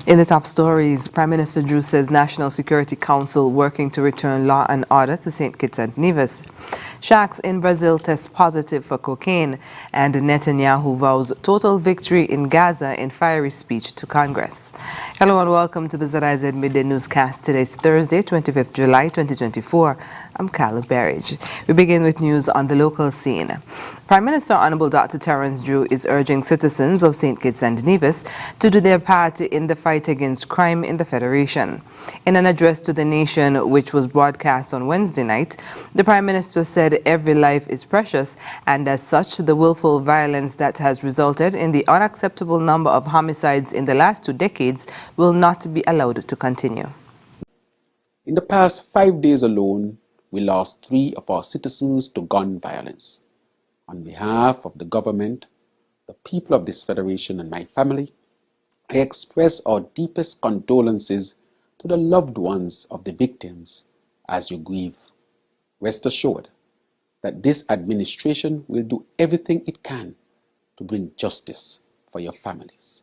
In the top stories, Prime Minister Drew says National Security Council working to return law and order to St. Kitts and Nevis. Sharks in Brazil test positive for cocaine, and Netanyahu vows total victory in Gaza in fiery speech to Congress. Hello and welcome to the ZIZ Midday Newscast. Today is Thursday, 25th July 2024. I'm Carla Berridge. We begin with news on the local scene. Prime Minister Honorable Dr. Terence Drew is urging citizens of St. Kitts and Nevis to do their part in the fight against crime in the Federation. In an address to the nation, which was broadcast on Wednesday night, the Prime Minister said every life is precious, and as such, the willful violence that has resulted in the unacceptable number of homicides in the last 2 decades will not be allowed to continue. In the past 5 days alone, we lost 3 of our citizens to gun violence. On behalf of the government, the people of this federation and my family, I express our deepest condolences to the loved ones of the victims as you grieve. Rest assured that this administration will do everything it can to bring justice for your families.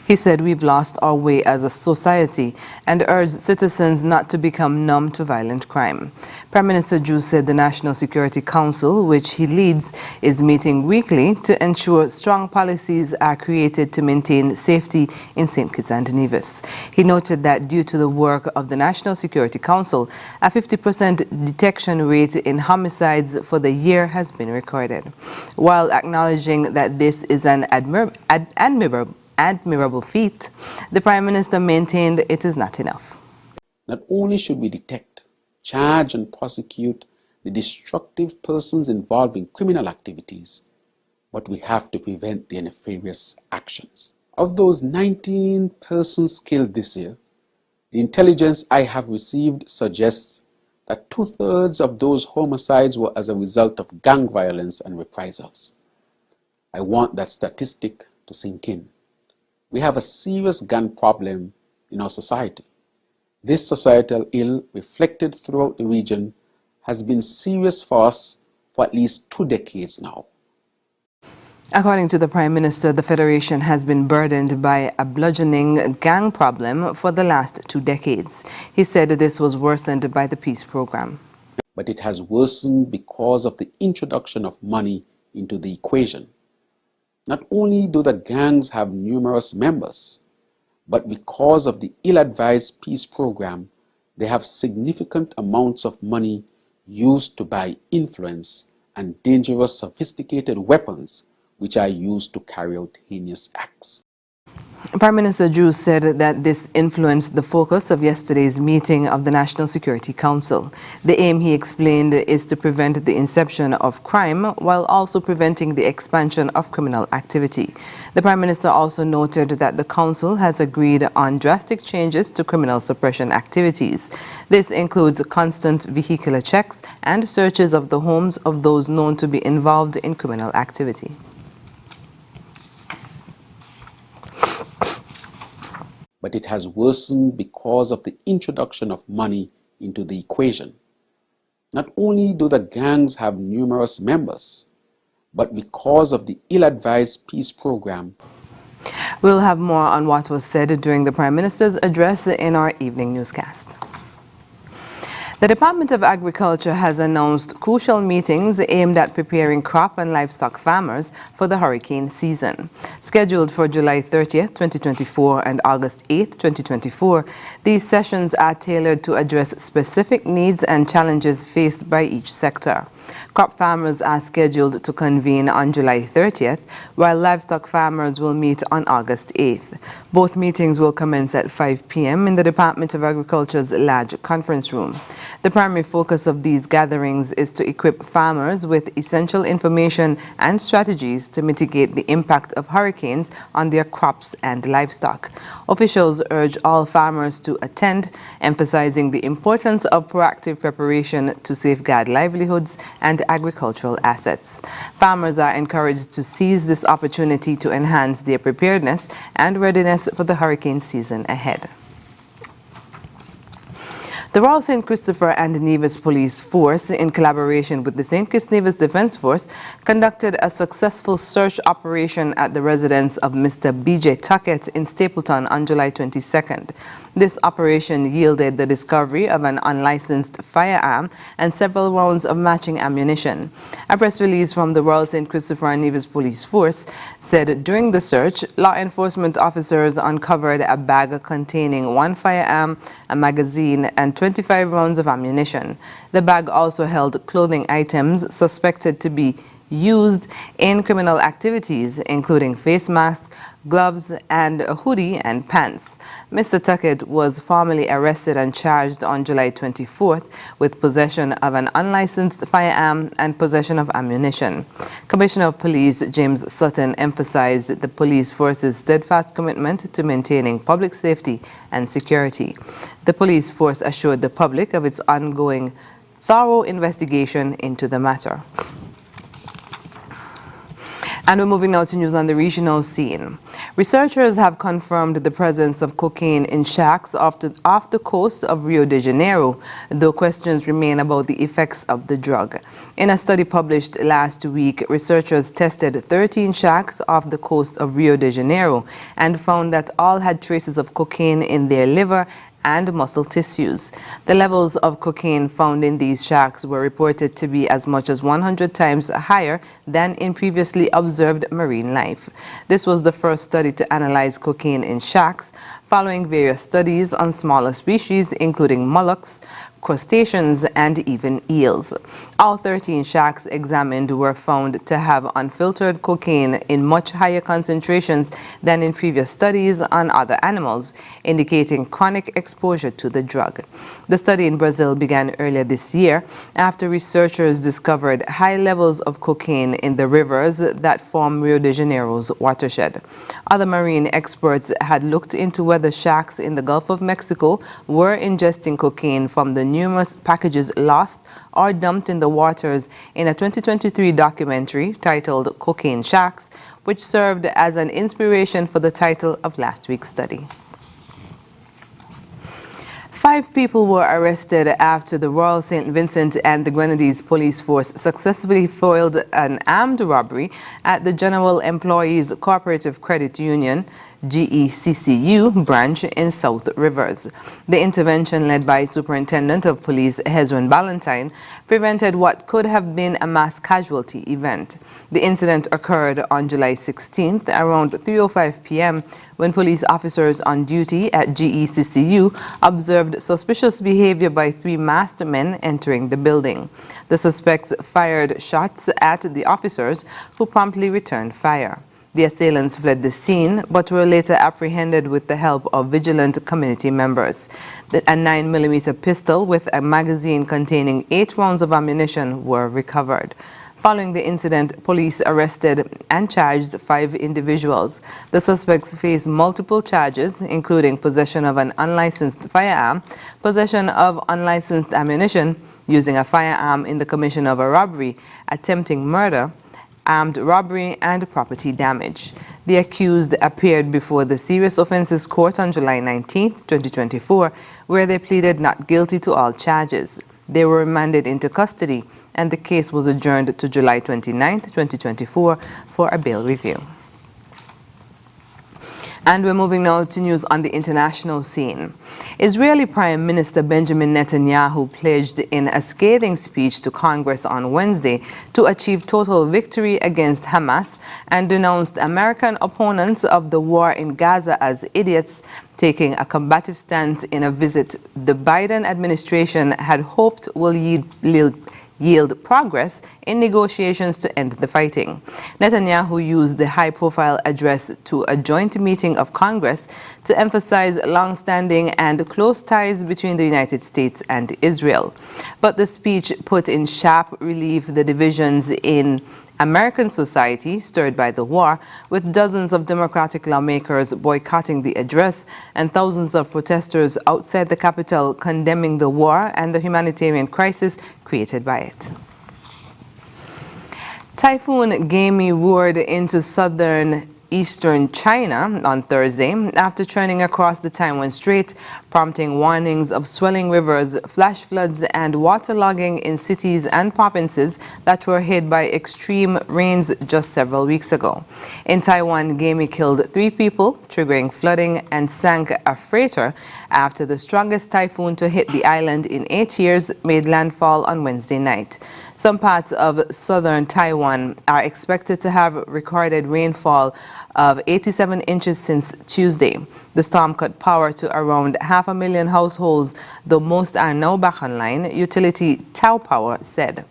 He said we've lost our way as a society and urged citizens not to become numb to violent crime. Prime Minister Drew said the National Security Council, which he leads, is meeting weekly to ensure strong policies are created to maintain safety in St. Kitts and Nevis. He noted that due to the work of the National Security Council, a 50% detection rate in homicides for the year has been recorded. While acknowledging that this is an admirable feat, the Prime Minister maintained it is not enough. Not only should we detect, charge and prosecute the destructive persons involved in criminal activities, but we have to prevent their nefarious actions. Of those 19 persons killed this year, the intelligence I have received suggests that 2/3 of those homicides were as a result of gang violence and reprisals. I want that statistic to sink in. We have a serious gun problem in our society. This societal ill, reflected throughout the region, has been serious for us for at least 2 decades now. According to the Prime Minister, the Federation has been burdened by a bludgeoning gang problem for the last 2 decades. He said this was worsened by the peace program. But it has worsened because of the introduction of money into the equation. Not only do the gangs have numerous members, but because of the ill-advised peace program, they have significant amounts of money used to buy influence and dangerous sophisticated weapons which are used to carry out heinous acts. Prime Minister Drew said that this influenced the focus of yesterday's meeting of the National Security Council. The aim, he explained, is to prevent the inception of crime while also preventing the expansion of criminal activity. The Prime Minister also noted that the Council has agreed on drastic changes to criminal suppression activities. This includes constant vehicular checks and searches of the homes of those known to be involved in criminal activity. But it has worsened because of the introduction of money into the equation. Not only do the gangs have numerous members, but because of the ill-advised peace program. We'll have more on what was said during the Prime Minister's address in our evening newscast. The Department of Agriculture has announced crucial meetings aimed at preparing crop and livestock farmers for the hurricane season. Scheduled for July 30th, 2024 and August 8th, 2024, these sessions are tailored to address specific needs and challenges faced by each sector. Crop farmers are scheduled to convene on July 30th, while livestock farmers will meet on August 8th. Both meetings will commence at 5 p.m. in the Department of Agriculture's large conference room. The primary focus of these gatherings is to equip farmers with essential information and strategies to mitigate the impact of hurricanes on their crops and livestock. Officials urge all farmers to attend, emphasizing the importance of proactive preparation to safeguard livelihoods and agricultural assets. Farmers are encouraged to seize this opportunity to enhance their preparedness and readiness for the hurricane season ahead. The Royal St. Christopher and Nevis Police Force, in collaboration with the St. Kitts Nevis Defence Force, conducted a successful search operation at the residence of Mr. B.J. Tuckett in Stapleton on July 22nd. This operation yielded the discovery of an unlicensed firearm and several rounds of matching ammunition. A press release from the Royal St. Christopher and Nevis Police Force said during the search, law enforcement officers uncovered a bag containing one firearm, a magazine, and 25 rounds of ammunition. The bag also held clothing items suspected to be used in criminal activities, including face masks, gloves, and a hoodie and pants. Mr. Tuckett was formally arrested and charged on July 24th with possession of an unlicensed firearm and possession of ammunition. Commissioner of Police James Sutton emphasized the police force's steadfast commitment to maintaining public safety and security. The police force assured the public of its ongoing thorough investigation into the matter. And we're moving now to news on the regional scene. Researchers have confirmed the presence of cocaine in shacks off the coast of Rio de Janeiro, though questions remain about the effects of the drug. In a study published last week, researchers tested 13 shacks off the coast of Rio de Janeiro and found that all had traces of cocaine in their liver and muscle tissues. The levels of cocaine found in these shacks were reported to be as much as 100 times higher than in previously observed marine life. This was the first study to analyze cocaine in shacks, following various studies on smaller species, including mollusks, crustaceans, and even eels. All 13 shacks examined were found to have unfiltered cocaine in much higher concentrations than in previous studies on other animals, indicating chronic exposure to the drug. The study in Brazil began earlier this year after researchers discovered high levels of cocaine in the rivers that form Rio de Janeiro's watershed. Other marine experts had looked into whether shacks in the Gulf of Mexico were ingesting cocaine from the numerous packages lost or dumped in the waters in a 2023 documentary titled Cocaine Shacks, which served as an inspiration for the title of last week's study. 5 people were arrested after the Royal St. Vincent and the Grenadines Police Force successfully foiled an armed robbery at the General Employees Cooperative Credit Union GECCU branch in South Rivers. The intervention, led by Superintendent of Police Hezron Ballantyne, prevented what could have been a mass casualty event. The incident occurred on July 16th around 3:05 p.m. when police officers on duty at GECCU observed suspicious behavior by 3 masked men entering the building. The suspects fired shots at the officers, who promptly returned fire. The assailants fled the scene but were later apprehended with the help of vigilant community members. A 9mm pistol with a magazine containing 8 rounds of ammunition were recovered. Following the incident, police arrested and charged 5 individuals. The suspects face multiple charges, including possession of an unlicensed firearm, possession of unlicensed ammunition, using a firearm in the commission of a robbery, attempting murder, armed robbery, and property damage. The accused appeared before the Serious Offences Court on July 19, 2024, where they pleaded not guilty to all charges. They were remanded into custody, and the case was adjourned to July 29, 2024, for a bail review. And we're moving now to news on the international scene. Israeli Prime Minister Benjamin Netanyahu pledged in a scathing speech to Congress on Wednesday to achieve total victory against Hamas and denounced American opponents of the war in Gaza as idiots, taking a combative stance in a visit the Biden administration had hoped will yield progress in negotiations to end the fighting. Netanyahu used the high-profile address to a joint meeting of Congress to emphasize long-standing and close ties between the United States and Israel. But the speech put in sharp relief the divisions in American society stirred by the war, with dozens of Democratic lawmakers boycotting the address and thousands of protesters outside the Capitol condemning the war and the humanitarian crisis created by it. Typhoon Gamy roared into southern eastern China on Thursday after churning across the Taiwan Strait, prompting warnings of swelling rivers, flash floods, and waterlogging in cities and provinces that were hit by extreme rains just several weeks ago. In Taiwan, Gamy killed 3 people, triggering flooding, and sank a freighter after the strongest typhoon to hit the island in 8 years made landfall on Wednesday night. Some parts of southern Taiwan are expected to have recorded rainfall of 87 inches since Tuesday. The storm cut power to around 500,000 households, though most are now back online, utility Tao Power said.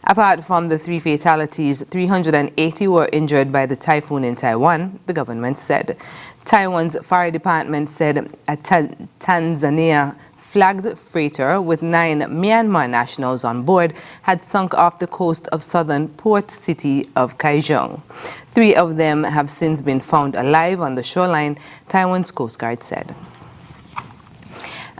Apart from the 3 fatalities, 380 were injured by the typhoon in Taiwan, the government said. Taiwan's fire department said a Tanzania flagged freighter with 9 Myanmar nationals on board had sunk off the coast of southern port city of Kaizhong. 3 of them have since been found alive on the shoreline, Taiwan's Coast Guard said.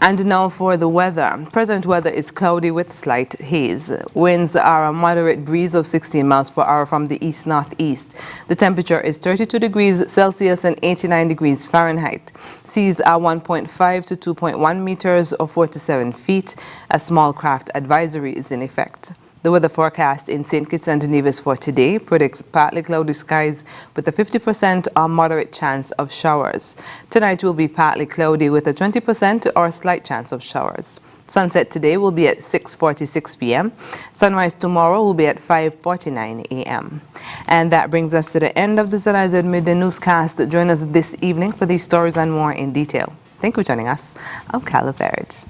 And now for the weather. Present weather is cloudy with slight haze. Winds are a moderate breeze of 16 miles per hour from the east-northeast. The temperature is 32 degrees Celsius and 89 degrees Fahrenheit. Seas are 1.5 to 2.1 meters or 4 to 7 feet. A small craft advisory is in effect. The weather forecast in St. Kitts and Nevis for today predicts partly cloudy skies with a 50% or moderate chance of showers. Tonight will be partly cloudy with a 20% or slight chance of showers. Sunset today will be at 6:46 p.m. Sunrise tomorrow will be at 5:49 a.m. And that brings us to the end of the ZIZ Midday Newscast. Join us this evening for these stories and more in detail. Thank you for joining us. I'm Carla Farage.